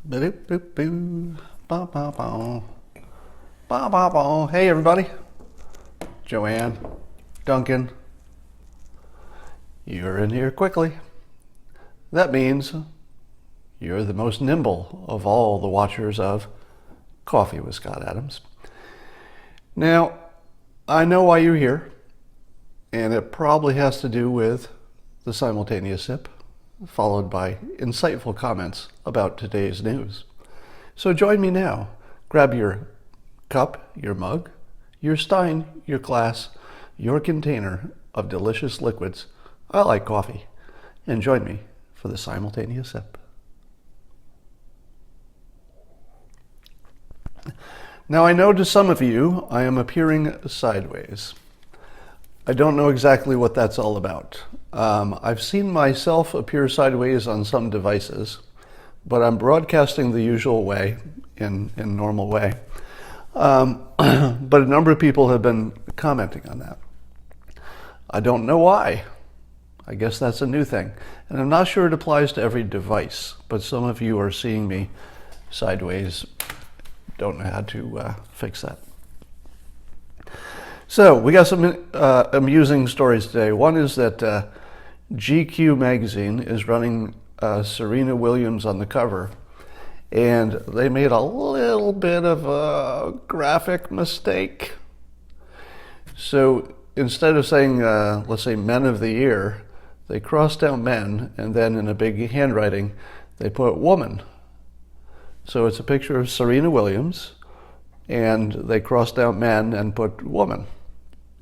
Ba-doop-doop-boo. Ba-ba-ba. Ba-ba-ba. Hey everybody, Joanne, Duncan, you're in here quickly. That means you're the most nimble of all the watchers of Coffee with Scott Adams. Now, I know why you're here, and it probably has to do with the simultaneous sip, followed by insightful comments about today's news. So join me now. Grab your cup, your mug, your stein, your glass, your container of delicious liquids. I like coffee. And join me for the simultaneous sip. Now, I know to some of you, I am appearing sideways. I don't know exactly what that's all about. I've seen myself appear sideways on some devices, but I'm broadcasting the usual way, in normal way. But a number of people have been commenting on that. I don't know why. I guess that's a new thing. And I'm not sure it applies to every device, but some of you are seeing me sideways. Don't know how to fix that. So we got some amusing stories today. One is that GQ magazine is running Serena Williams on the cover, and they made a little bit of a graphic mistake. So instead of saying, let's say, Men of the Year, they crossed out men, and then in a big handwriting, they put woman. So it's a picture of Serena Williams, and they crossed out men and put woman.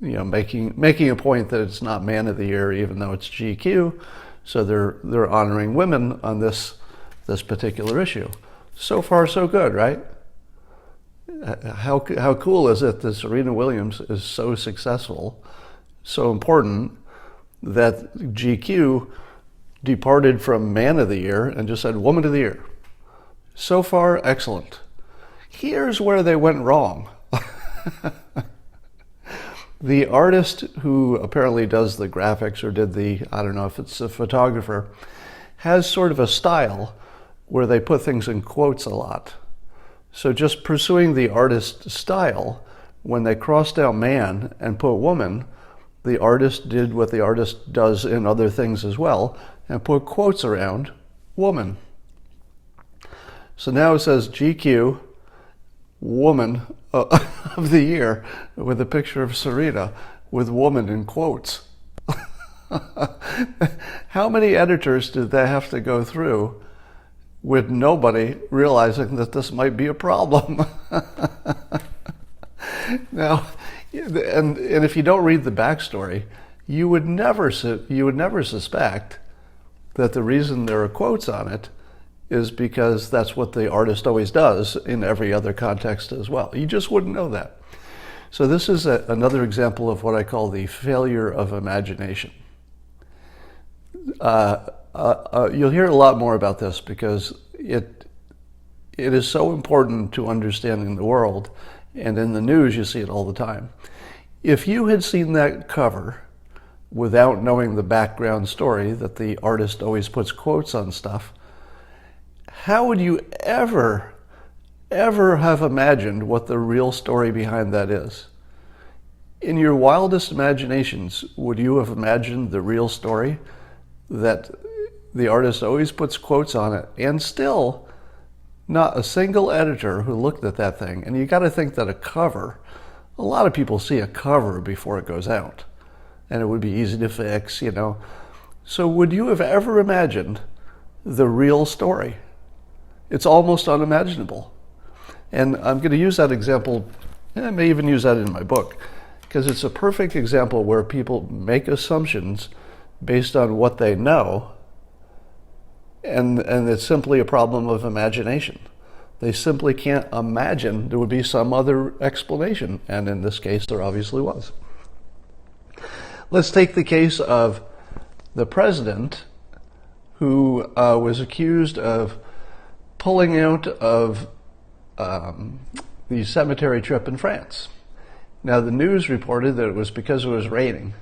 You know, making a point that it's not Man of the Year, even though it's GQ. So they're honoring women on this particular issue. So far, so good, right? How cool is it that Serena Williams is so successful, so important, that GQ departed from Man of the Year and just said Woman of the Year? So far, excellent. Here's where they went wrong. The artist who apparently does the graphics, or did I don't know if it's a photographer, has sort of a style where they put things in quotes a lot. So just pursuing the artist style, when they crossed out man and put woman, the artist did what the artist does in other things as well, and put quotes around woman. So now it says GQ, Woman of the Year, with a picture of Serena with woman in quotes. How many editors did they have to go through with nobody realizing that this might be a problem? Now, and if you don't read the backstory, you would never suspect that the reason there are quotes on it is because that's what the artist always does in every other context as well. You just wouldn't know that. So this is another example of what I call the failure of imagination. You'll hear a lot more about this because it is so important to understanding the world, and in the news you see it all the time. If you had seen that cover without knowing the background story, that the artist always puts quotes on stuff, how would you ever have imagined what the real story behind that is? In your wildest imaginations, would you have imagined the real story, that the artist always puts quotes on it, and still not a single editor who looked at that thing? And you got to think that a lot of people see a cover before it goes out, and it would be easy to fix, you know. So would you have ever imagined the real story? It's almost unimaginable. And I'm going to use that example, and I may even use that in my book, because it's a perfect example where people make assumptions based on what they know, and it's simply a problem of imagination. They simply can't imagine there would be some other explanation, and in this case there obviously was. Let's take the case of the president who was accused of pulling out of the cemetery trip in France. Now, the news reported that it was because it was raining.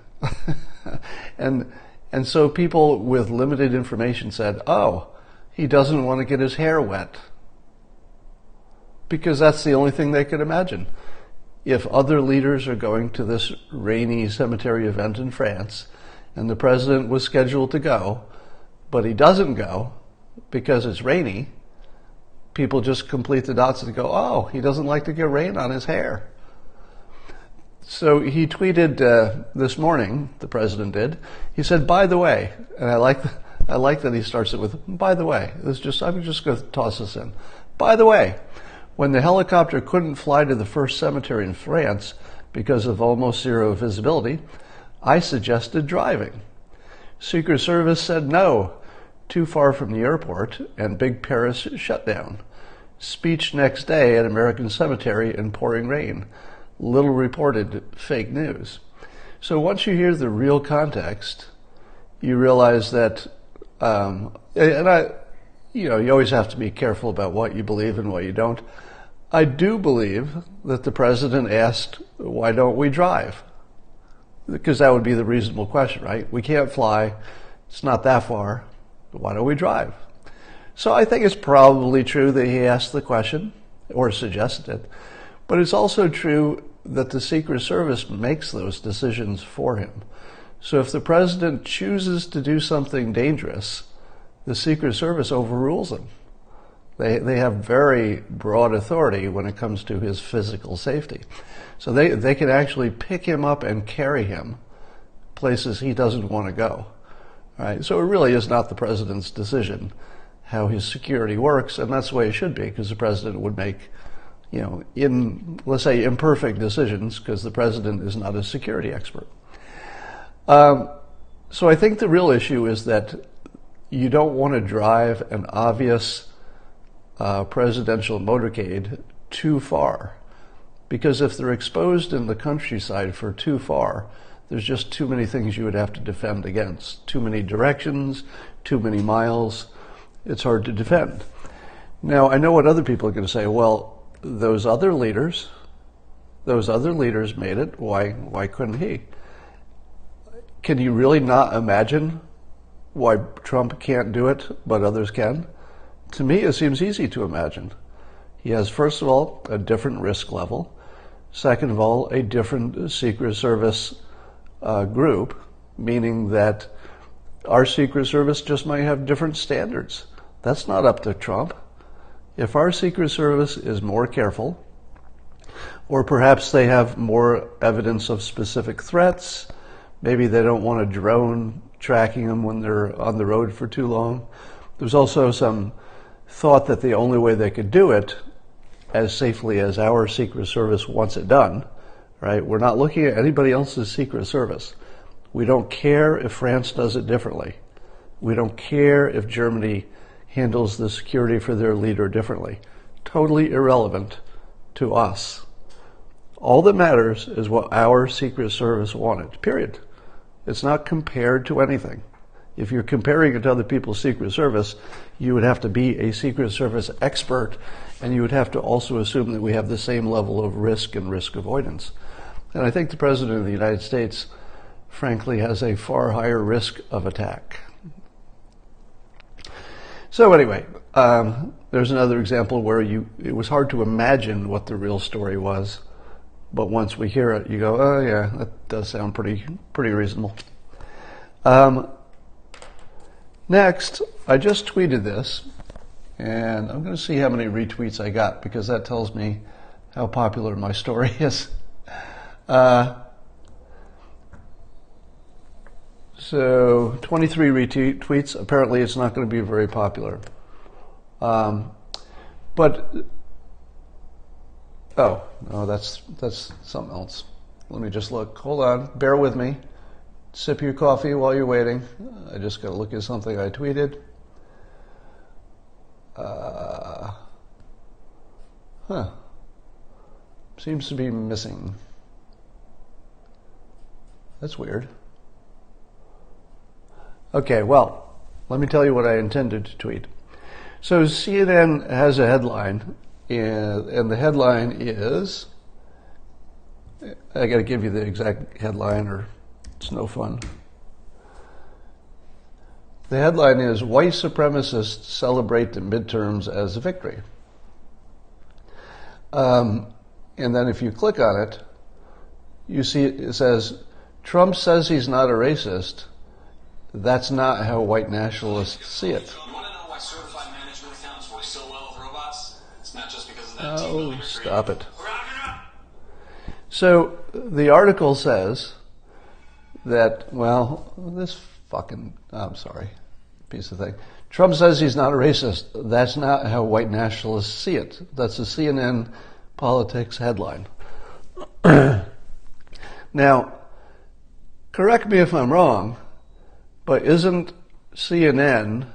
and so people with limited information said, oh, he doesn't want to get his hair wet. because that's the only thing they could imagine. If other leaders are going to this rainy cemetery event in France, and the president was scheduled to go, but he doesn't go because it's rainy, people just complete the dots and go, oh, he doesn't like to get rain on his hair. So he tweeted this morning, the president did. He said, by the way, and I like that he starts it with, by the way. I'm just going to toss this in. By the way, when the helicopter couldn't fly to the first cemetery in France because of almost zero visibility, I suggested driving. Secret Service said no, too far from the airport, and big Paris shut down. Speech next day at American cemetery in pouring rain. Little reported, fake news. So once you hear the real context, you realize that, you always have to be careful about what you believe and what you don't. I do believe that the president asked, why don't we drive? Because that would be the reasonable question, right? We can't fly. It's not that far. Why don't we drive? So I think it's probably true that he asked the question or suggested it. But it's also true that the Secret Service makes those decisions for him. So if the president chooses to do something dangerous, the Secret Service overrules him. They have very broad authority when it comes to his physical safety. So they can actually pick him up and carry him places he doesn't want to go. All right? So it really is not the president's decision how his security works, and that's the way it should be, because the president would make, let's say, imperfect decisions, because the president is not a security expert. So I think the real issue is that you don't want to drive an obvious presidential motorcade too far, because if they're exposed in the countryside for too far, there's just too many things you would have to defend against. Too many directions, too many miles. It's hard to defend. Now, I know what other people are going to say. Well, those other leaders made it. Why couldn't he? Can you really not imagine why Trump can't do it, but others can? To me, it seems easy to imagine. He has, first of all, a different risk level. Second of all, a different Secret Service group, meaning that our Secret Service just might have different standards. That's not up to Trump. If our Secret Service is more careful, or perhaps they have more evidence of specific threats, maybe they don't want a drone tracking them when they're on the road for too long. There's also some thought that the only way they could do it as safely as our Secret Service wants it done, right? We're not looking at anybody else's Secret Service. We don't care if France does it differently. We don't care if Germany handles the security for their leader differently. Totally irrelevant to us. All that matters is what our Secret Service wanted, period. It's not compared to anything. If you're comparing it to other people's Secret Service, you would have to be a Secret Service expert, and you would have to also assume that we have the same level of risk and risk avoidance. And I think the President of the United States, frankly, has a far higher risk of attack. So anyway, there's another example where it was hard to imagine what the real story was, but once we hear it, you go, oh yeah, that does sound pretty reasonable. Next, I just tweeted this, and I'm going to see how many retweets I got, because that tells me how popular my story is. So 23 retweets. Apparently it's not going to be very popular. But oh no, that's something else. Let me just look. Hold on. Bear with me. Sip your coffee while you're waiting. I just got to look at something I tweeted. Seems to be missing. That's weird. Okay, well, let me tell you what I intended to tweet. So CNN has a headline, and the headline is, I got to give you the exact headline or it's no fun. The headline is, White Supremacists Celebrate the Midterms as a Victory. And then if you click on it, you see it says, Trump says he's not a racist. That's not how white nationalists see it. You want to know why certified management accounts work so well with robots? It's not just because of that Oh, stop it. We're wrapping up. So the article says that, well, this fucking, I'm sorry, piece of thing. Trump says he's not a racist. That's not how white nationalists see it. That's a CNN politics headline. Now, correct me if I'm wrong, but isn't CNN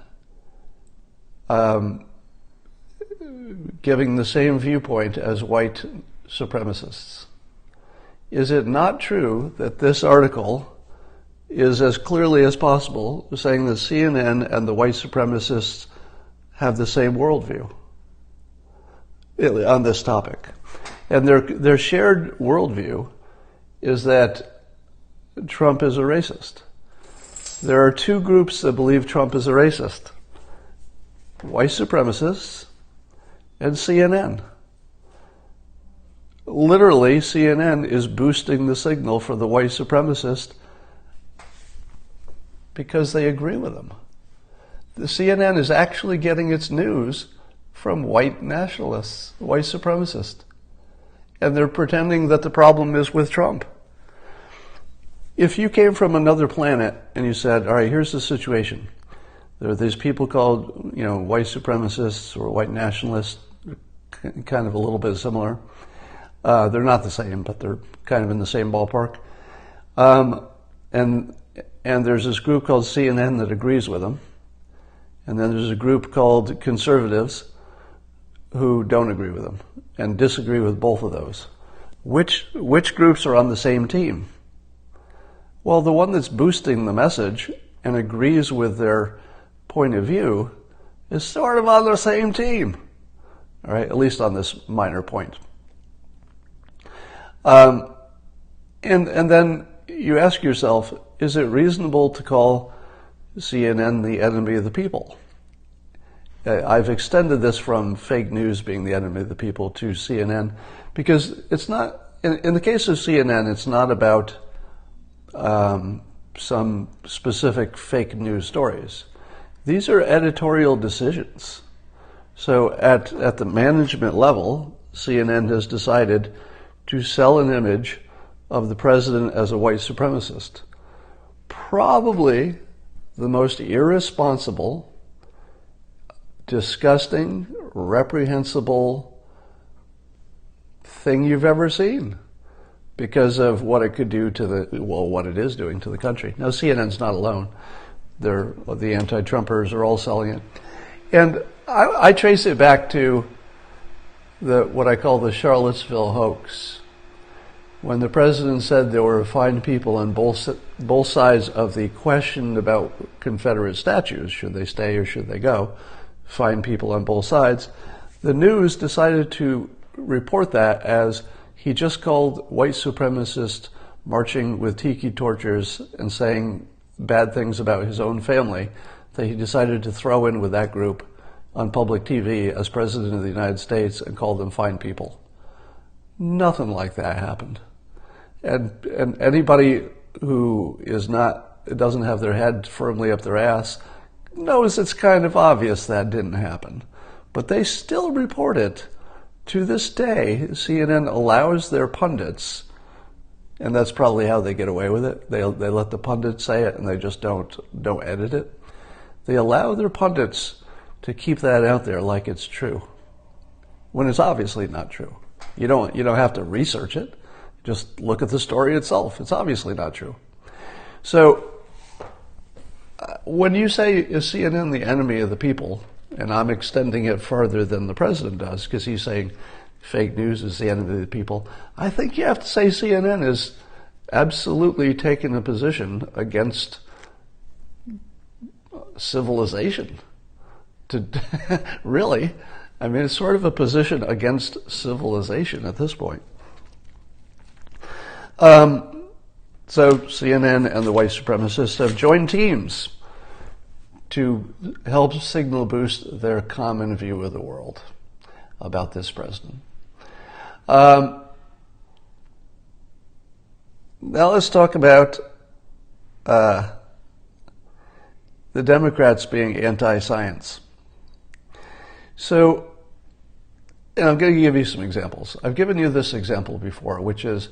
giving the same viewpoint as white supremacists? Is it not true that this article is as clearly as possible saying that CNN and the white supremacists have the same worldview on this topic? And their shared worldview is that Trump is a racist. There are two groups that believe Trump is a racist: white supremacists and CNN. Literally, CNN is boosting the signal for the white supremacist because they agree with him. The CNN is actually getting its news from white nationalists, white supremacists. And they're pretending that the problem is with Trump. If you came from another planet and you said, all right, here's the situation. There are these people called, white supremacists or white nationalists, kind of a little bit similar. They're not the same, but they're kind of in the same ballpark. And there's this group called CNN that agrees with them. And then there's a group called conservatives who don't agree with them and disagree with both of those. Which groups are on the same team? Well, the one that's boosting the message and agrees with their point of view is sort of on the same team. All right, at least on this minor point. And then you ask yourself, is it reasonable to call CNN the enemy of the people? I've extended this from fake news being the enemy of the people to CNN because it's not, in the case of CNN, it's not about some specific fake news stories. These are editorial decisions. So at the management level, CNN has decided to sell an image of the president as a white supremacist. Probably the most irresponsible, disgusting, reprehensible thing you've ever seen because of what it could do to what it is doing to the country. Now, CNN's not alone. The anti-Trumpers are all selling it. And I trace it back to what I call the Charlottesville Hoax. When the president said there were fine people on both sides of the question about Confederate statues, should they stay or should they go, fine people on both sides, the news decided to report that as he just called white supremacists marching with tiki torches and saying bad things about his own family, that he decided to throw in with that group on public TV as president of the United States and call them fine people. Nothing like that happened. And anybody who doesn't have their head firmly up their ass knows it's kind of obvious that didn't happen. But they still report it. To this day, CNN allows their pundits, and that's probably how they get away with it. They let the pundits say it and they just don't edit it. They allow their pundits to keep that out there like it's true, when it's obviously not true. You don't have to research it. Just look at the story itself. It's obviously not true. So when you say, is CNN the enemy of the people, and I'm extending it further than the president does, because he's saying fake news is the enemy of the people, I think you have to say CNN is absolutely taking a position against civilization. Really, I mean, it's sort of a position against civilization at this point. So CNN and the white supremacists have joined teams to help signal boost their common view of the world about this president. Now let's talk about the Democrats being anti-science. So, and I'm going to give you some examples. I've given you this example before, which is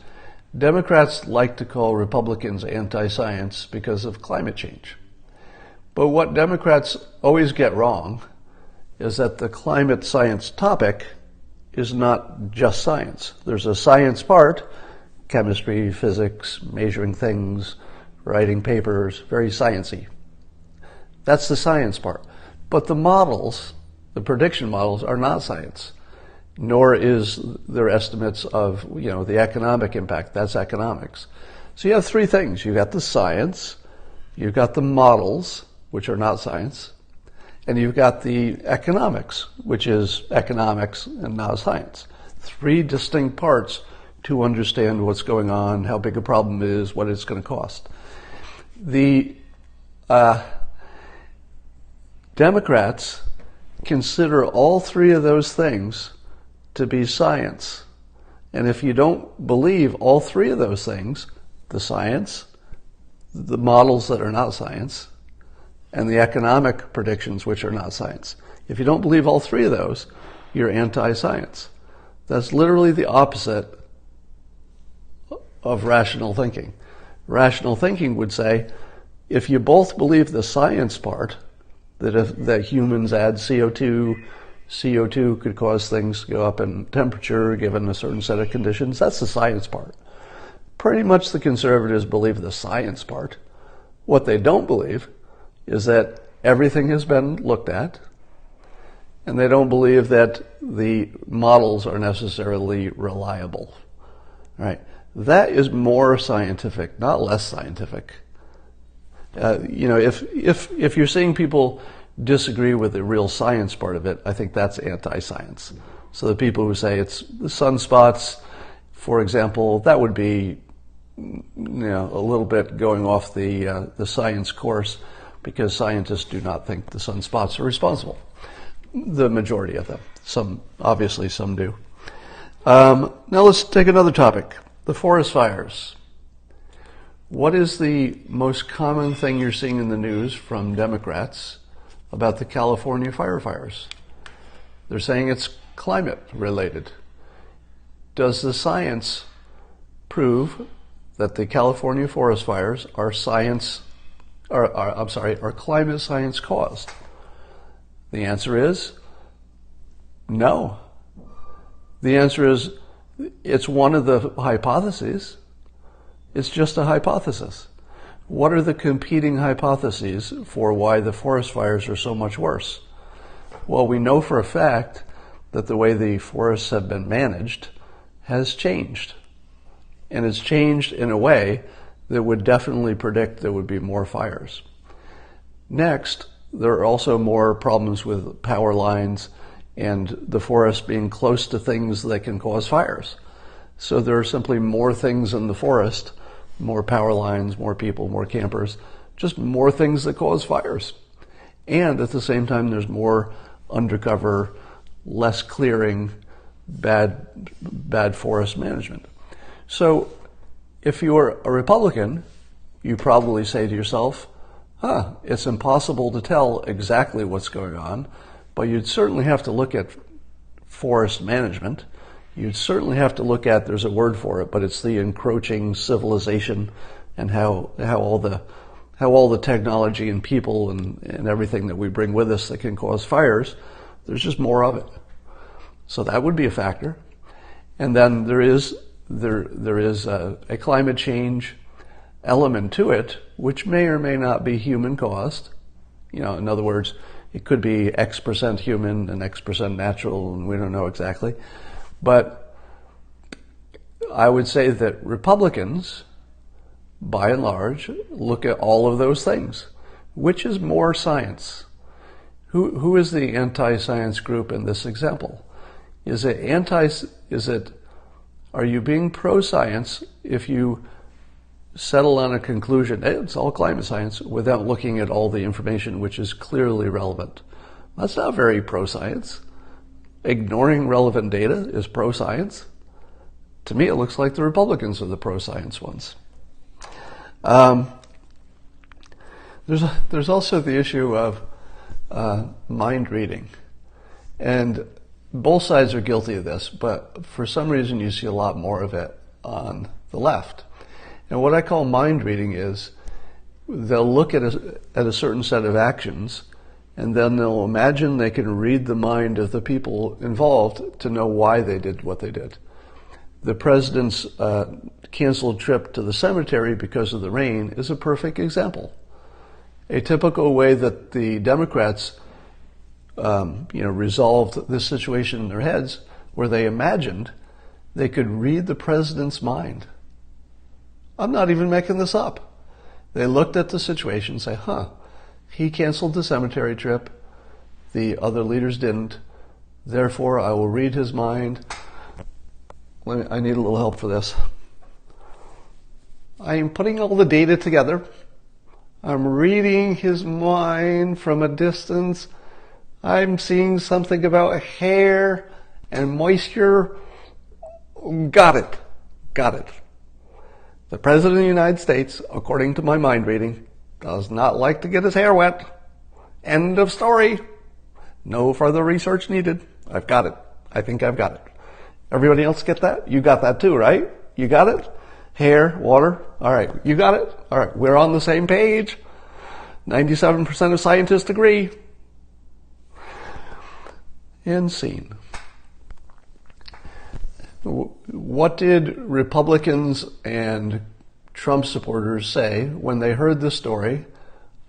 Democrats like to call Republicans anti-science because of climate change. But what Democrats always get wrong is that the climate science topic is not just science. There's a science part, chemistry, physics, measuring things, writing papers, very sciencey. That's the science part. But the models, the prediction models, are not science, nor is their estimates of, the economic impact. That's economics. So you have three things. You've got the science, you've got the models, which are not science, and you've got the economics, which is economics and not science. Three distinct parts to understand what's going on, how big a problem is, what it's going to cost. The Democrats consider all three of those things to be science. And if you don't believe all three of those things, the science, the models that are not science, and the economic predictions which are not science, if you don't believe all three of those, you're anti-science. That's literally the opposite of rational thinking. Rational thinking would say, if you both believe the science part, that humans add CO2 could cause things to go up in temperature given a certain set of conditions, that's the science part. Pretty much the conservatives believe the science part. What they don't believe is that everything has been looked at, and they don't believe that the models are necessarily reliable. Right? That is more scientific, not less scientific. If you're seeing people disagree with the real science part of it, I think that's anti-science. So the people who say it's the sunspots, for example, that would be, a little bit going off the science course, because scientists do not think the sunspots are responsible. The majority of them. Obviously some do. Now let's take another topic, the forest fires. What is the most common thing you're seeing in the news from Democrats about the California fires? They're saying it's climate related. Does the science prove that the Climate science caused? The answer is no. The answer is it's one of the hypotheses. It's just a hypothesis. What are the competing hypotheses for why the forest fires are so much worse? Well, we know for a fact that the way the forests have been managed has changed. And it's changed in a way that would definitely predict there would be more fires. Next, there are also more problems with power lines and the forest being close to things that can cause fires. So there are simply more things in the forest, more power lines, more people, more campers, just more things that cause fires. And at the same time, there's more undercover, less clearing, bad forest management. So if you're a Republican, you probably say to yourself, it's impossible to tell exactly what's going on, but you'd certainly have to look at forest management. You'd certainly have to look at, there's a word for it, but it's the encroaching civilization and how all the technology and people and everything that we bring with us that can cause fires, there's just more of it. So that would be a factor. And then there is a climate change element to it, which may or may not be human caused. In other words, it could be X% human and X% natural, and we don't know exactly. But I would say that Republicans, by and large, look at all of those things. Which is more science? Who is the anti-science group in this example? Are you being pro-science if you settle on a conclusion, it's all climate science, without looking at all the information which is clearly relevant? That's not very pro-science. Ignoring relevant data is pro-science. To me, it looks like the Republicans are the pro-science ones. There's also the issue of mind reading. And both sides are guilty of this, but for some reason you see a lot more of it on the left. And what I call mind reading is they'll look at a certain set of actions, and then they'll imagine they can read the mind of the people involved to know why they did what they did. The president's canceled trip to the cemetery because of the rain is a perfect example. A typical way that the Democrats resolved this situation in their heads, where they imagined they could read the president's mind. I'm not even making this up. They looked at the situation and say, he canceled the cemetery trip, the other leaders didn't, therefore I will read his mind. I need a little help for this. I am putting all the data together. I'm reading his mind from a distance. I'm seeing something about hair and moisture. Got it. The President of the United States, according to my mind reading, does not like to get his hair wet. End of story. No further research needed. I've got it. I think I've got it. Everybody else get that? You got that too, right? You got it? Hair, water. All right. You got it? All right. We're on the same page. 97% of scientists agree. And scene. What did Republicans and Trump supporters say when they heard the story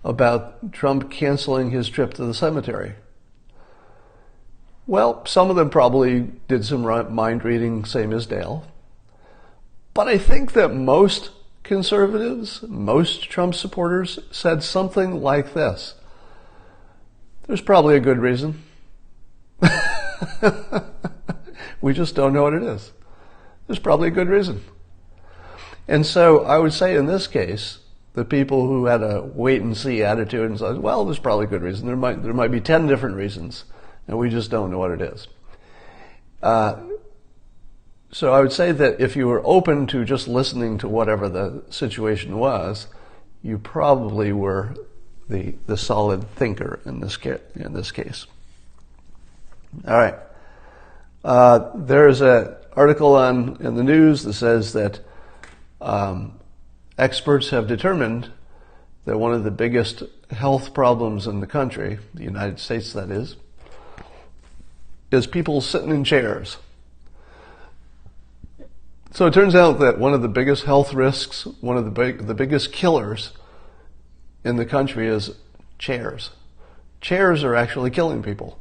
about Trump canceling his trip to the cemetery? Well, some of them probably did some mind reading, same as Dale. But I think that most conservatives, most Trump supporters said something like this: there's probably a good reason. We just don't know what it is. There's probably a good reason. And so I would say in this case, the people who had a wait and see attitude and said, well, there's probably a good reason. There might be 10 different reasons, and we just don't know what it is. So I would say that if you were open to just listening to whatever the situation was, you probably were the solid thinker in this case. All right. There's an article in the news that says that experts have determined that one of the biggest health problems in the country, the United States that is people sitting in chairs. So it turns out that one of the biggest health risks, one of the biggest killers in the country is chairs. Chairs are actually killing people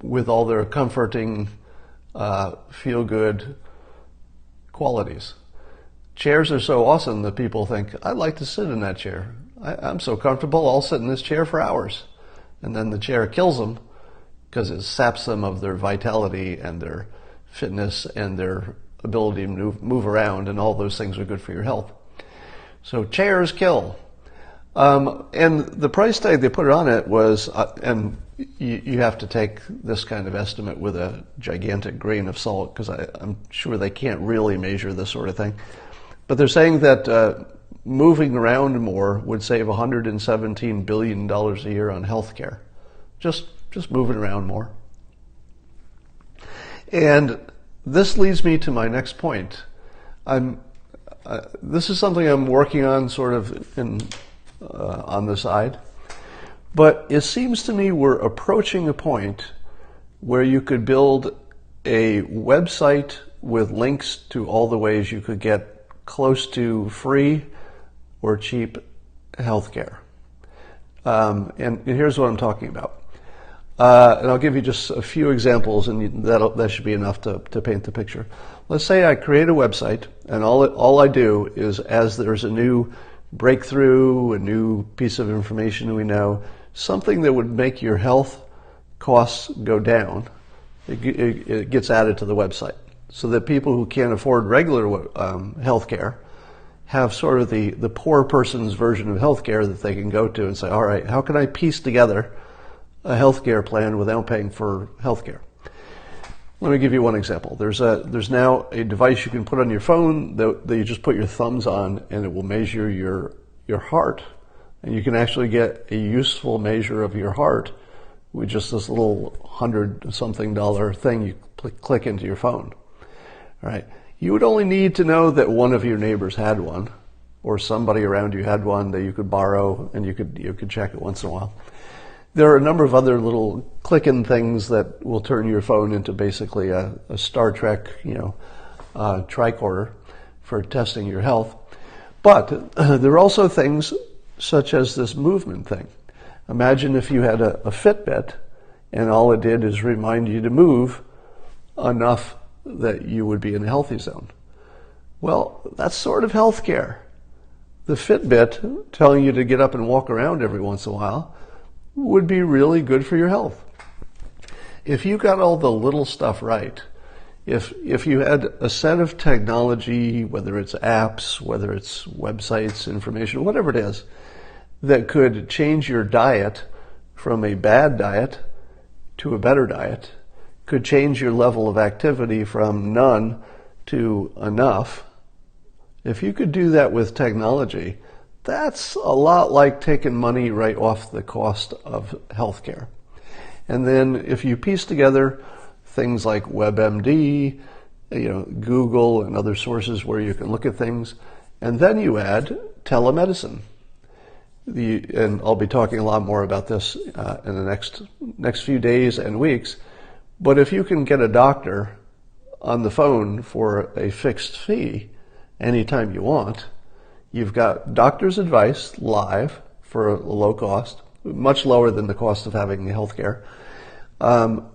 with all their comforting, feel-good qualities. Chairs are so awesome that people think, I'd like to sit in that chair. I'm so comfortable, I'll sit in this chair for hours. And then the chair kills them because it saps them of their vitality and their fitness and their ability to move around, and all those things are good for your health. So chairs kill. And the price tag they put on it was, and you have to take this kind of estimate with a gigantic grain of salt, because I'm sure they can't really measure this sort of thing. But they're saying that moving around more would save $117 billion a year on health care. Just moving around more. And this leads me to my next point. This is something I'm working on sort of on the side. But it seems to me we're approaching a point where you could build a website with links to all the ways you could get close to free or cheap healthcare. And here's what I'm talking about. And I'll give you just a few examples, and that should be enough to paint the picture. Let's say I create a website, and all I do is, as there's a new breakthrough, a new piece of information we know, something that would make your health costs go down, it gets added to the website, so that people who can't afford regular health care have sort of the poor person's version of health care that they can go to and say, all right, how can I piece together a health care plan without paying for health care? Let me give you one example. There's now a device you can put on your phone that you just put your thumbs on, and it will measure your heart. And you can actually get a useful measure of your heart with just this little $100-something thing you click into your phone. All right. You would only need to know that one of your neighbors had one, or somebody around you had one that you could borrow, and you could check it once in a while. There are a number of other little clicking things that will turn your phone into basically a Star Trek, tricorder for testing your health. But there are also things such as this movement thing. Imagine if you had a Fitbit and all it did is remind you to move enough that you would be in a healthy zone. Well, that's sort of healthcare. The Fitbit telling you to get up and walk around every once in a while would be really good for your health. If you got all the little stuff right, if you had a set of technology, whether it's apps, whether it's websites, information, whatever it is, that could change your diet from a bad diet to a better diet, could change your level of activity from none to enough. If you could do that with technology, that's a lot like taking money right off the cost of healthcare. And then if you piece together things like WebMD, Google and other sources where you can look at things, and then you add telemedicine. And I'll be talking a lot more about this in the next few days and weeks. But if you can get a doctor on the phone for a fixed fee anytime you want, you've got doctor's advice live for a low cost, much lower than the cost of having health care.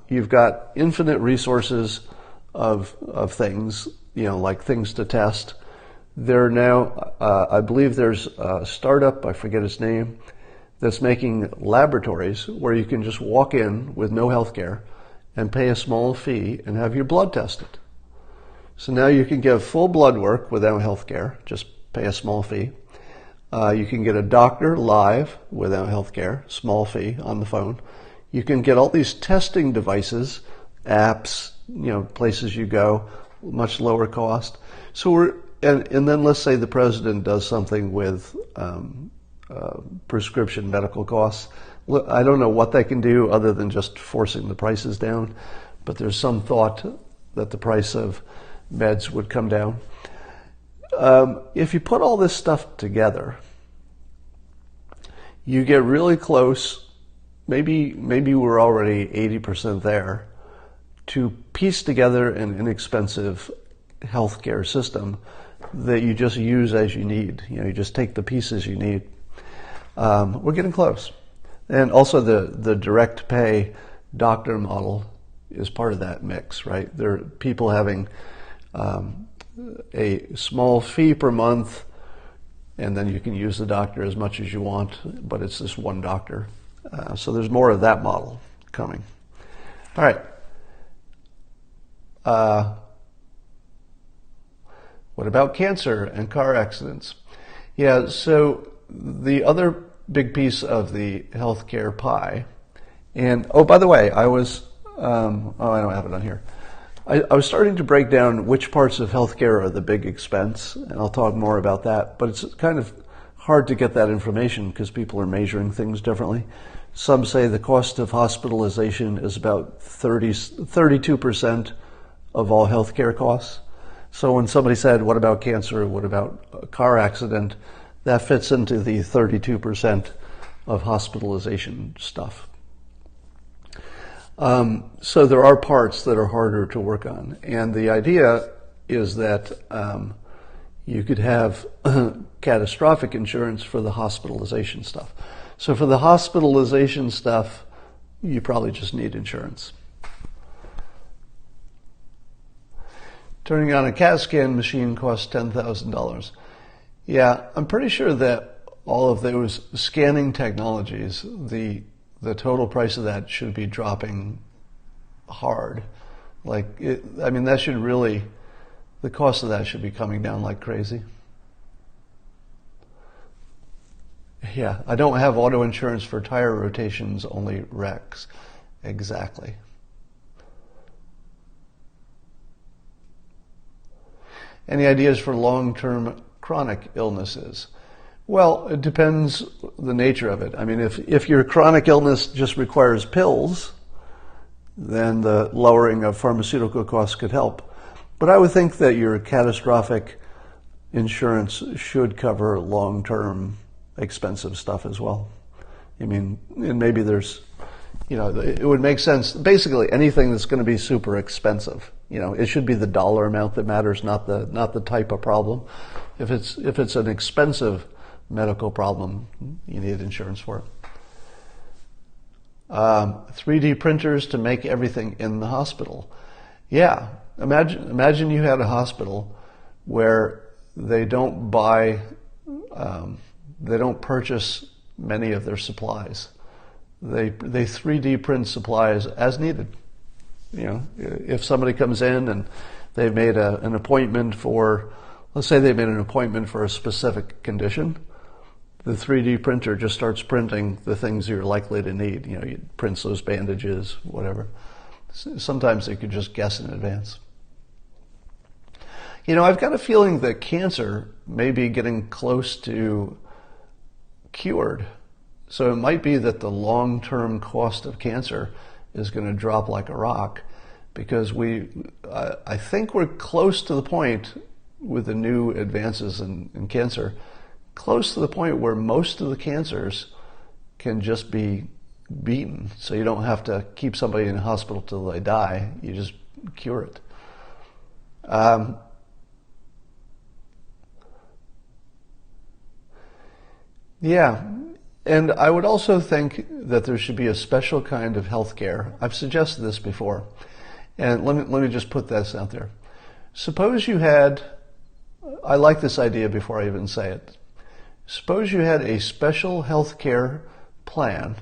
You've got infinite resources of things, like things to test. There now, I believe there's a startup, I forget its name, that's making laboratories where you can just walk in with no health care and pay a small fee and have your blood tested. So now you can get full blood work without health care, just pay a small fee. You can get a doctor live without health care, small fee on the phone. You can get all these testing devices, apps, places you go, much lower cost. So and then let's say the president does something with prescription medical costs. I don't know what they can do other than just forcing the prices down, but there's some thought that the price of meds would come down. If you put all this stuff together, you get really close, maybe we're already 80% there, to piece together an inexpensive healthcare system that you just use as you need. You just take the pieces you need. We're getting close. And also the direct pay doctor model is part of that mix, right? There are people having a small fee per month, and then you can use the doctor as much as you want, but it's this one doctor. So there's more of that model coming. All right. What about cancer and car accidents? Yeah, so the other big piece of the healthcare pie, and by the way, I was, I don't have it on here. I was starting to break down which parts of healthcare are the big expense, and I'll talk more about that, but it's kind of hard to get that information because people are measuring things differently. Some say the cost of hospitalization is about 32% of all healthcare costs. So when somebody said, what about cancer, what about a car accident, that fits into the 32% of hospitalization stuff. So there are parts that are harder to work on. And the idea is that you could have catastrophic insurance for the hospitalization stuff. So for the hospitalization stuff, you probably just need insurance. Turning on a CAT scan machine costs $10,000. Yeah, I'm pretty sure that all of those scanning technologies, the total price of that should be dropping hard. That should really, the cost of that should be coming down like crazy. Yeah, I don't have auto insurance for tire rotations, only wrecks. Exactly. Any ideas for long-term chronic illnesses? Well, it depends the nature of it. I mean, if your chronic illness just requires pills, then the lowering of pharmaceutical costs could help. But I would think that your catastrophic insurance should cover long-term expensive stuff as well. I mean, and maybe there's, it would make sense. Basically, anything that's going to be super expensive, it should be the dollar amount that matters, not the type of problem. If it's an expensive medical problem, you need insurance for it. 3D printers to make everything in the hospital. Yeah, imagine you had a hospital where they don't purchase many of their supplies. They 3D print supplies as needed. If somebody comes in and they've made an appointment for, let's say they made an appointment for a specific condition, the 3D printer just starts printing the things you're likely to need. It prints those bandages, whatever. Sometimes they could just guess in advance. I've got a feeling that cancer may be getting close to cured. So it might be that the long-term cost of cancer is going to drop like a rock, because I think we're close to the point with the new advances in cancer, close to the point where most of the cancers can just be beaten. So you don't have to keep somebody in the hospital till they die. You just cure it. Yeah, and I would also think that there should be a special kind of healthcare. I've suggested this before, and let me just put this out there. Suppose you had, I like this idea before I even say it. Suppose you had a special healthcare plan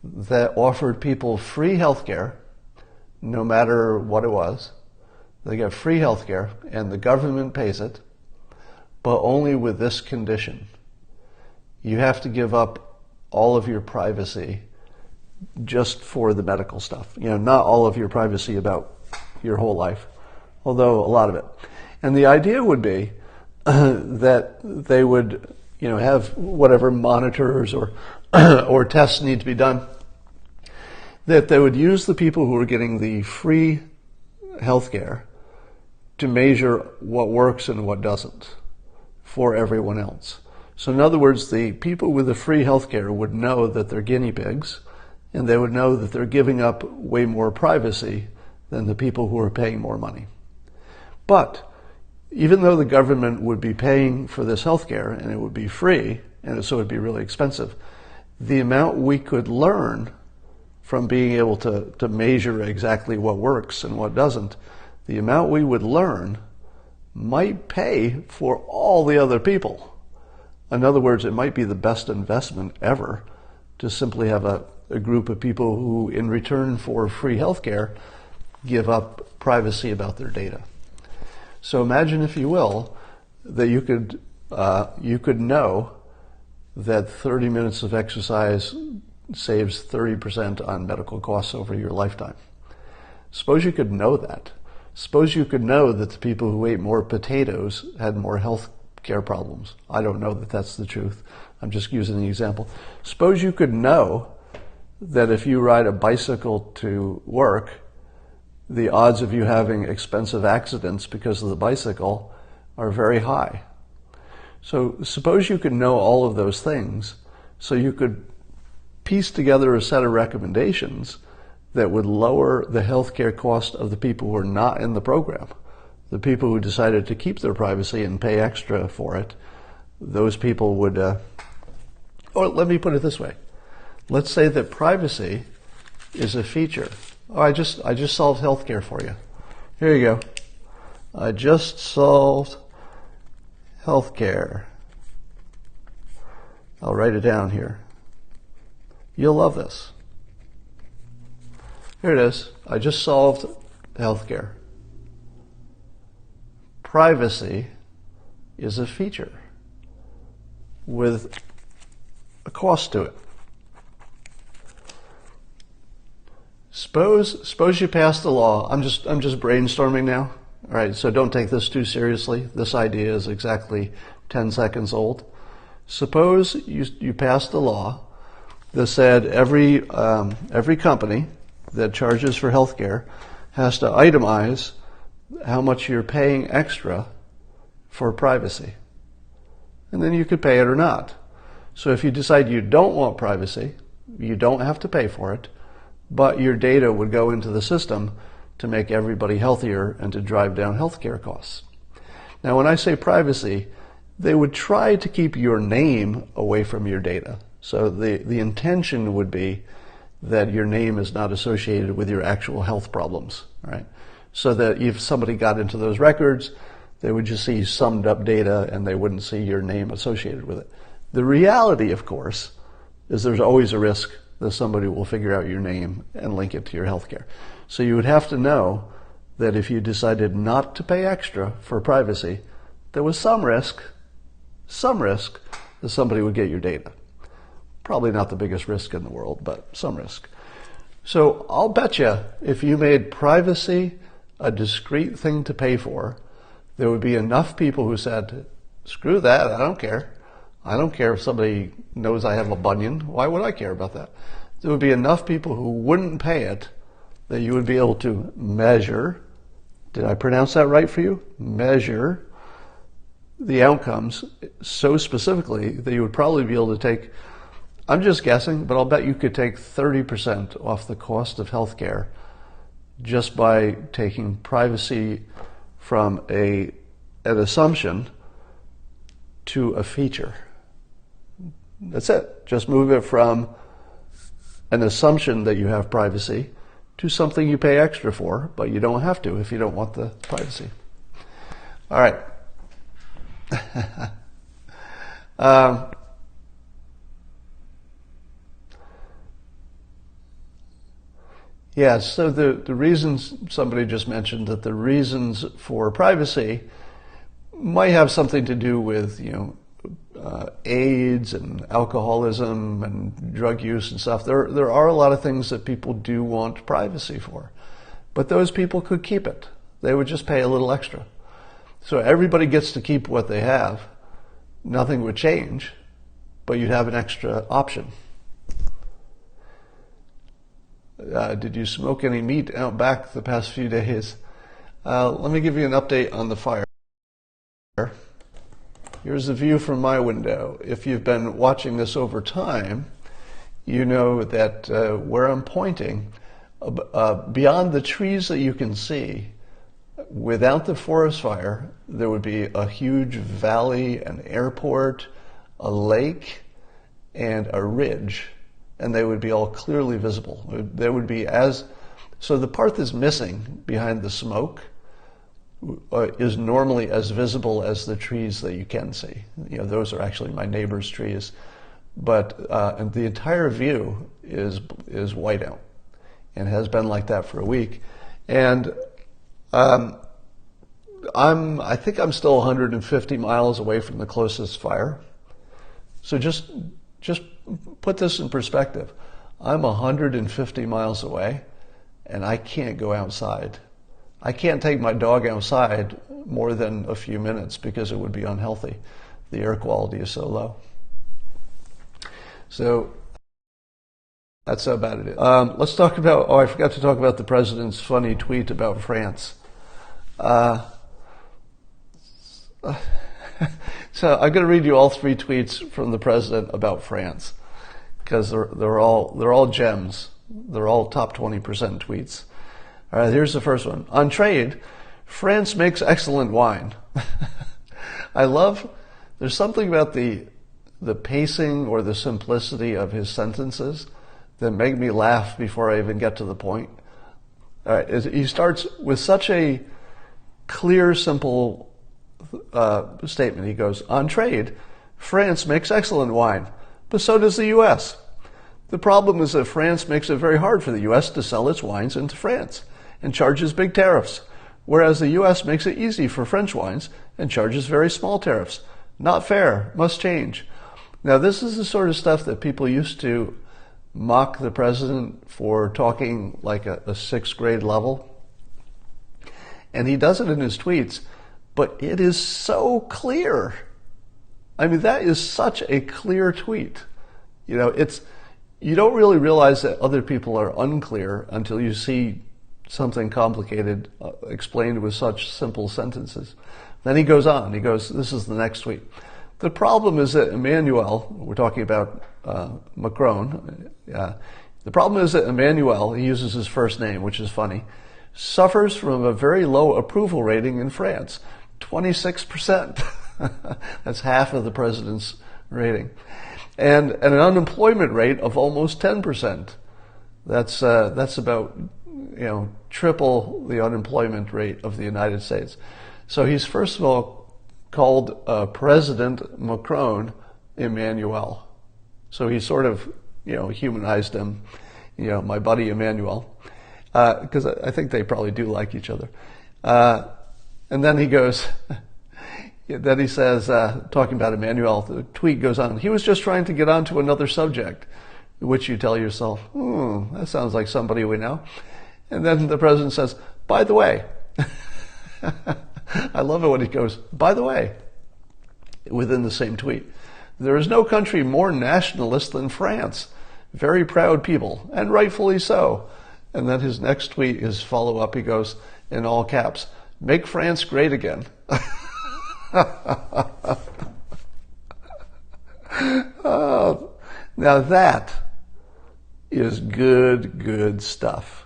that offered people free healthcare, no matter what it was. They get free healthcare, and the government pays it, but only with this condition. You have to give up all of your privacy just for the medical stuff. Not all of your privacy about your whole life, although a lot of it. And the idea would be that they would, have whatever monitors or or tests need to be done, that they would use the people who are getting the free healthcare to measure what works and what doesn't for everyone else. So in other words, the people with the free healthcare would know that they're guinea pigs, and they would know that they're giving up way more privacy than the people who are paying more money. But even though the government would be paying for this healthcare and it would be free, and so it would be really expensive, the amount we could learn from being able to measure exactly what works and what doesn't, the amount we would learn might pay for all the other people. In other words, it might be the best investment ever to simply have a group of people who, in return for free healthcare, give up privacy about their data. So imagine, if you will, that you could know that 30 minutes of exercise saves 30% on medical costs over your lifetime. Suppose you could know that. Suppose you could know that the people who ate more potatoes had more health care problems. I don't know that that's the truth. I'm just using the example. Suppose you could know that if you ride a bicycle to work, the odds of you having expensive accidents because of the bicycle are very high. So suppose you could know all of those things, so you could piece together a set of recommendations that would lower the healthcare cost of the people who are not in the program. The people who decided to keep their privacy and pay extra for it, those people would, or let me put it this way. Let's say that privacy is a feature. Oh, I just solved healthcare for you. Here you go. I just solved healthcare. I'll write it down here. You'll love this. Here it is. I just solved healthcare. Privacy is a feature with a cost to it. Suppose you passed a law. I'm just brainstorming now. All right, so don't take this too seriously. This idea is exactly 10 seconds old. Suppose you passed a law that said every company that charges for healthcare has to itemize how much you're paying extra for privacy. And then you could pay it or not. So if you decide you don't want privacy, you don't have to pay for it, but your data would go into the system to make everybody healthier and to drive down healthcare costs. Now, when I say privacy, they would try to keep your name away from your data. So the intention would be that your name is not associated with your actual health problems, right? So that if somebody got into those records, they would just see summed up data and they wouldn't see your name associated with it. The reality, of course, is there's always a risk that somebody will figure out your name and link it to your healthcare. So you would have to know that if you decided not to pay extra for privacy, there was some risk that somebody would get your data. Probably not the biggest risk in the world, but some risk. So I'll bet you if you made privacy a discrete thing to pay for, there would be enough people who said, screw that, I don't care. I don't care if somebody knows I have a bunion. Why would I care about that? There would be enough people who wouldn't pay it that you would be able to measure, did I pronounce that right for you? Measure the outcomes so specifically that you would probably be able to take, I'm just guessing, but I'll bet you could take 30% off the cost of healthcare just by taking privacy from an assumption to a feature. That's it. Just move it from an assumption that you have privacy to something you pay extra for, but you don't have to if you don't want the privacy. All right. Yeah, so the reasons, somebody just mentioned that the reasons for privacy might have something to do with, AIDS and alcoholism and drug use and stuff. There are a lot of things that people do want privacy for, but those people could keep it. They would just pay a little extra. So everybody gets to keep what they have. Nothing would change, but you'd have an extra option. Did you smoke any meat out back the past few days? Let me give you an update on the fire. Here's the view from my window. If you've been watching this over time, you know that where I'm pointing, beyond the trees that you can see, without the forest fire, there would be a huge valley, an airport, a lake, and a ridge, and they would be all clearly visible. They would be so the part that's missing behind the smoke is normally as visible as the trees that you can see. Those are actually my neighbor's trees, but and the entire view is whiteout, and has been like that for a week. And I think I'm still 150 miles away from the closest fire. So just put this in perspective. I'm 150 miles away, and I can't go outside. I can't take my dog outside more than a few minutes because it would be unhealthy. The air quality is so low. So that's how bad it is. Let's talk about, I forgot to talk about the president's funny tweet about France. So I'm going to read you all three tweets from the president about France, because they're all gems. They're all top 20% tweets. All right, here's the first one. On trade, France makes excellent wine. There's something about the pacing or the simplicity of his sentences that make me laugh before I even get to the point. All right, he starts with such a clear, simple statement. He goes, on trade, France makes excellent wine, but so does the U.S. The problem is that France makes it very hard for the U.S. to sell its wines into France and charges big tariffs, whereas the U.S. makes it easy for French wines and charges very small tariffs. Not fair, must change. Now, this is the sort of stuff that people used to mock the president for talking like a sixth grade level. And he does it in his tweets, but it is so clear. I mean, that is such a clear tweet. You know, you don't really realize that other people are unclear until you see something complicated explained with such simple sentences. Then he goes on. He goes, this is the next tweet. The problem is that Emmanuel, we're talking about Macron, the problem is that Emmanuel, he uses his first name, which is funny, suffers from a very low approval rating in France, 26%. That's half of the president's rating. And an unemployment rate of almost 10%. That's about, triple the unemployment rate of the United States. So he's first of all called President Macron Emmanuel. So he sort of, humanized him, my buddy Emmanuel, because I think they probably do like each other. And then he goes, then he says, talking about Emmanuel, the tweet goes on, he was just trying to get on to another subject, which you tell yourself, that sounds like somebody we know. And then the president says, by the way, I love it when he goes, by the way, within the same tweet. There is no country more nationalist than France. Very proud people, and rightfully so. And then his next tweet, his follow-up, he goes, in all caps, make France great again. Now that is good stuff.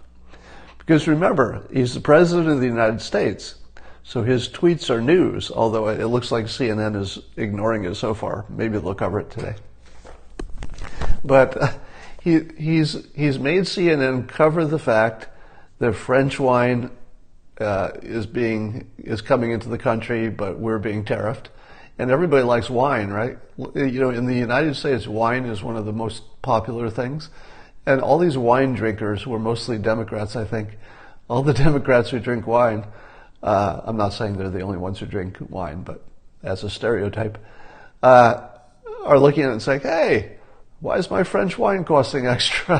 Because remember, he's the president of the United States. So his tweets are news, although it looks like CNN is ignoring it so far. Maybe they'll cover it today. But he's made CNN cover the fact that French wine is coming into the country, but we're being tariffed. And everybody likes wine, right? In the United States, wine is one of the most popular things. And all these wine drinkers who are mostly Democrats, I think, all the Democrats who drink wine, I'm not saying they're the only ones who drink wine, but as a stereotype, are looking at it and saying, hey, why is my French wine costing extra?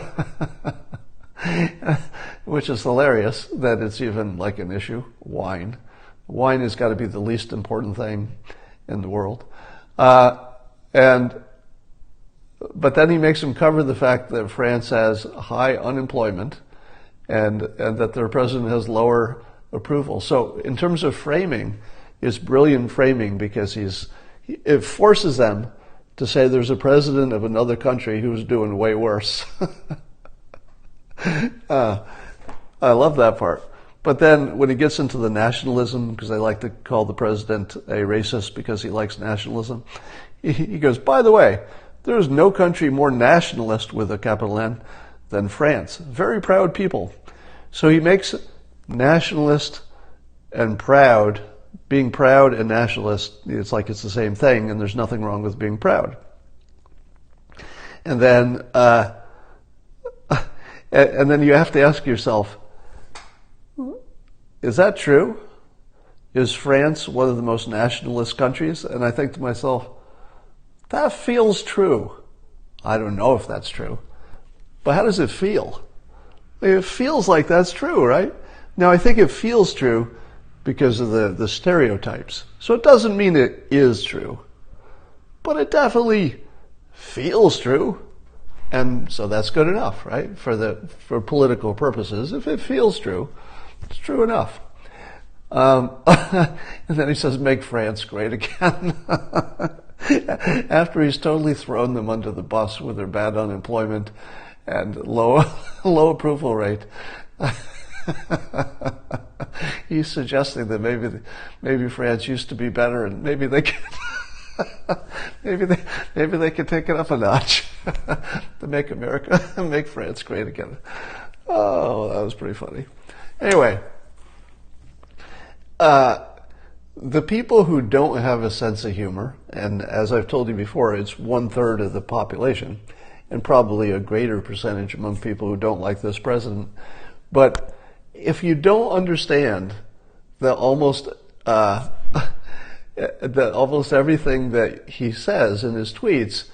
Which is hilarious that it's even like an issue. Wine has got to be the least important thing in the world. But then he makes them cover the fact that France has high unemployment and that their president has lower approval. So in terms of framing, it's brilliant framing because it forces them to say there's a president of another country who's doing way worse. I love that part. But then when he gets into the nationalism, because they like to call the president a racist because he likes nationalism, he goes, by the way, there is no country more nationalist with a capital N than France. Very proud people. So he makes nationalist and proud, being proud and nationalist, it's like it's the same thing, and there's nothing wrong with being proud. And then you have to ask yourself, is that true? Is France one of the most nationalist countries? And I think to myself, that feels true. I don't know if that's true, but how does it feel? It feels like that's true, right? Now, I think it feels true because of the stereotypes. So it doesn't mean it is true, but it definitely feels true. And so that's good enough, right? For political purposes, if it feels true, it's true enough. And then he says, make France great again. After he's totally thrown them under the bus with their bad unemployment and low approval rate. He's suggesting that maybe France used to be better and maybe they can maybe they could take it up a notch to make France great again. Oh, that was pretty funny. Anyway, the people who don't have a sense of humor, and as I've told you before, it's 1/3 of the population, and probably a greater percentage among people who don't like this president. But if you don't understand that almost everything that he says in his tweets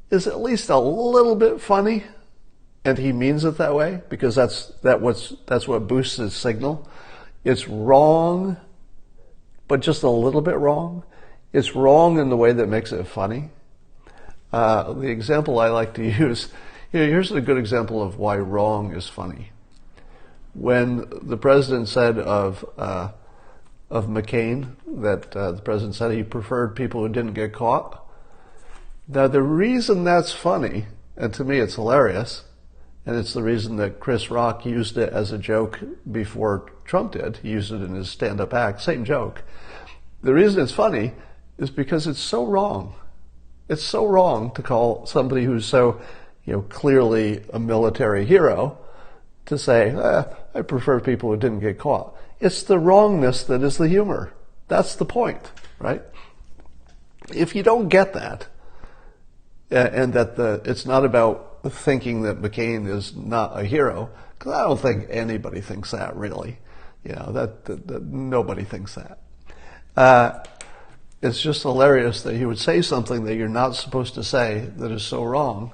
is at least a little bit funny, and he means it that way because that's what boosts his signal. It's wrong, but just a little bit wrong. It's wrong in the way that makes it funny. The example I like to use, here's a good example of why wrong is funny. When the president said of McCain that the president said he preferred people who didn't get caught. Now, the reason that's funny, and to me it's hilarious, and it's the reason that Chris Rock used it as a joke before Trump did. He used it in his stand-up act, same joke. The reason it's funny is because it's so wrong. It's so wrong to call somebody who's so, clearly a military hero to say, I prefer people who didn't get caught. It's the wrongness that is the humor. That's the point, right? If you don't get that, and that it's not about thinking that McCain is not a hero, because I don't think anybody thinks that really. That nobody thinks that. It's just hilarious that he would say something that you're not supposed to say that is so wrong.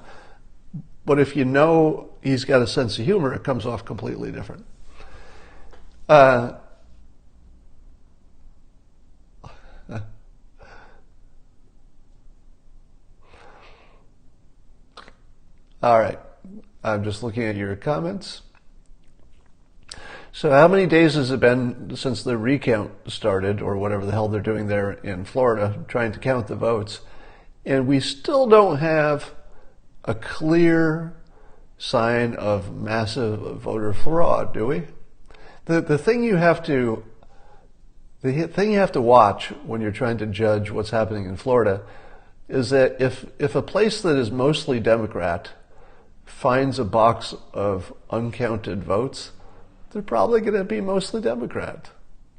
But if you know he's got a sense of humor, it comes off completely different. All right. I'm just looking at your comments. So how many days has it been since the recount started, or whatever the hell they're doing there in Florida, trying to count the votes, and we still don't have a clear sign of massive voter fraud, do we? The thing you have to watch when you're trying to judge what's happening in Florida is that if a place that is mostly Democrat finds a box of uncounted votes, they're probably going to be mostly Democrat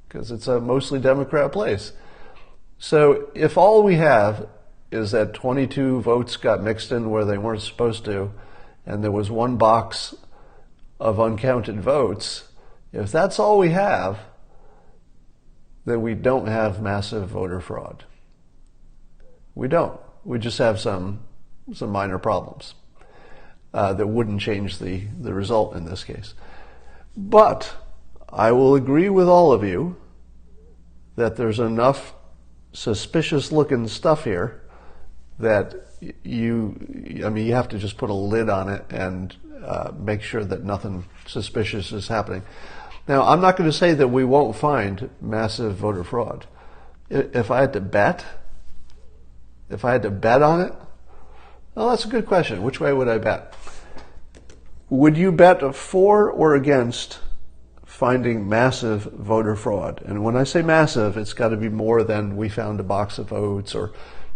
because it's a mostly Democrat place. So if all we have is that 22 votes got mixed in where they weren't supposed to, and there was one box of uncounted votes, if that's all we have, then we don't have massive voter fraud. We don't. We just have some minor problems that wouldn't change the result in this case. But I will agree with all of you that there's enough suspicious looking stuff here that you have to just put a lid on it and make sure that nothing suspicious is happening. Now, I'm not going to say that we won't find massive voter fraud. If I had to bet on it, well, that's a good question. Which way would I bet? Would you bet for or against finding massive voter fraud? And when I say massive, it's got to be more than we found a box of votes or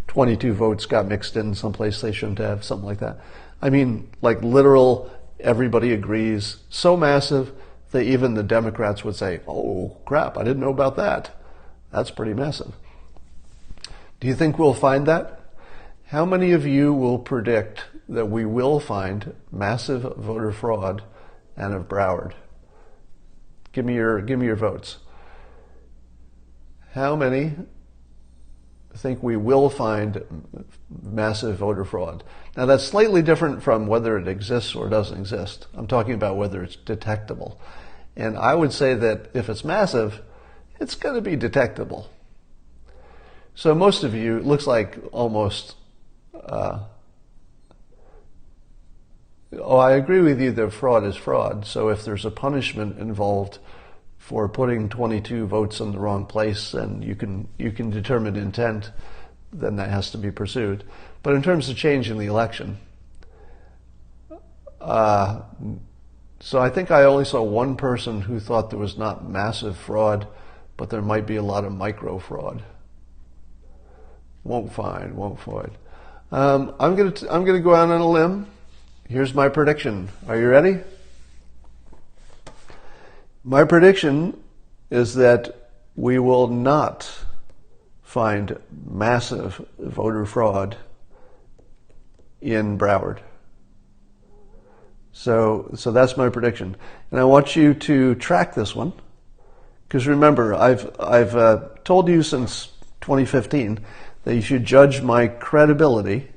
22 votes got mixed in someplace they shouldn't have, something like that. I mean, like literal, everybody agrees, so massive that even the Democrats would say, oh, crap, I didn't know about that. That's pretty massive. Do you think we'll find that? How many of you will predict that we will find massive voter fraud and of Broward? Give me your votes. How many think we will find massive voter fraud? Now that's slightly different from whether it exists or doesn't exist. I'm talking about whether it's detectable. And I would say that if it's massive, it's going to be detectable. So most of you, it looks like almost I agree with you that fraud is fraud. So if there's a punishment involved for putting 22 votes in the wrong place and you can determine intent, then that has to be pursued. But in terms of changing the election, so I think I only saw one person who thought there was not massive fraud, but there might be a lot of micro fraud. Won't find. I'm gonna go out on a limb. Here's my prediction. Are you ready? My prediction is that we will not find massive voter fraud in Broward. So that's my prediction, and I want you to track this one, because remember, I've told you since 2015 that you should judge my credibility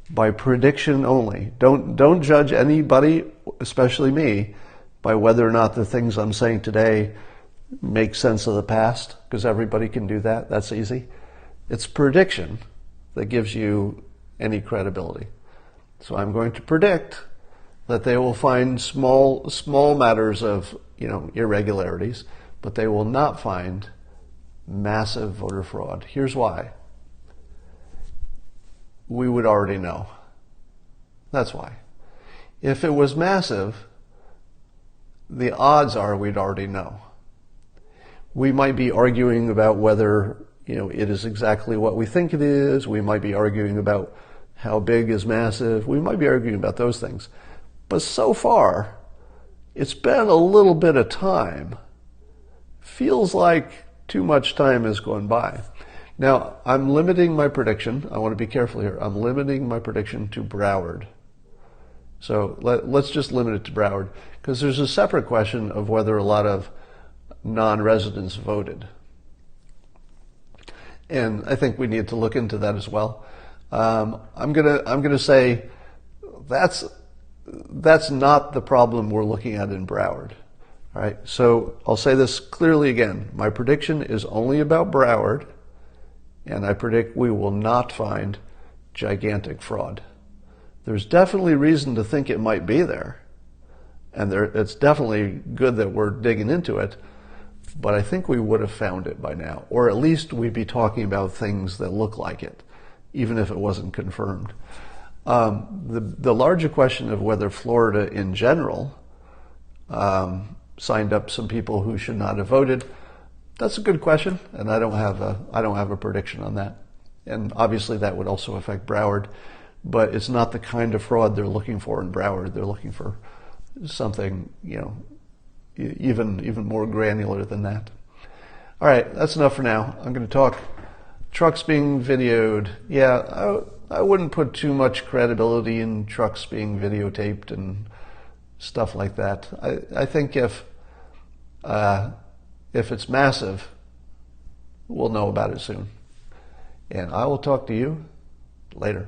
by prediction only. Don't judge anybody, especially me, by whether or not the things I'm saying today make sense of the past, because everybody can do that. That's easy. It's prediction that gives you any credibility. So I'm going to predict that they will find small matters of, irregularities, but they will not find massive voter fraud. Here's why. We would already know. That's why. If it was massive, the odds are we'd already know. We might be arguing about whether, it is exactly what we think it is. We might be arguing about how big is massive. We might be arguing about those things. But so far, it's been a little bit of time. Feels like too much time has gone by. Now, I'm limiting my prediction. I want to be careful here. I'm limiting my prediction to Broward. So let's just limit it to Broward, because there's a separate question of whether a lot of non-residents voted. And I think we need to look into that as well. I'm gonna say that's not the problem we're looking at in Broward. All right. So I'll say this clearly again. My prediction is only about Broward, and I predict we will not find gigantic fraud. There's definitely reason to think it might be there, and it's definitely good that we're digging into it. But I think we would have found it by now, or at least we'd be talking about things that look like it, even if it wasn't confirmed. The larger question of whether Florida in general signed up some people who should not have voted, that's a good question, and I don't have a prediction on that. And obviously that would also affect Broward, but it's not the kind of fraud they're looking for in Broward. They're looking for something, even more granular than that. All right, that's enough for now. I'm going to talk trucks being videoed. Yeah, I wouldn't put too much credibility in trucks being videotaped and stuff like that. I think if it's massive, we'll know about it soon. And I will talk to you later.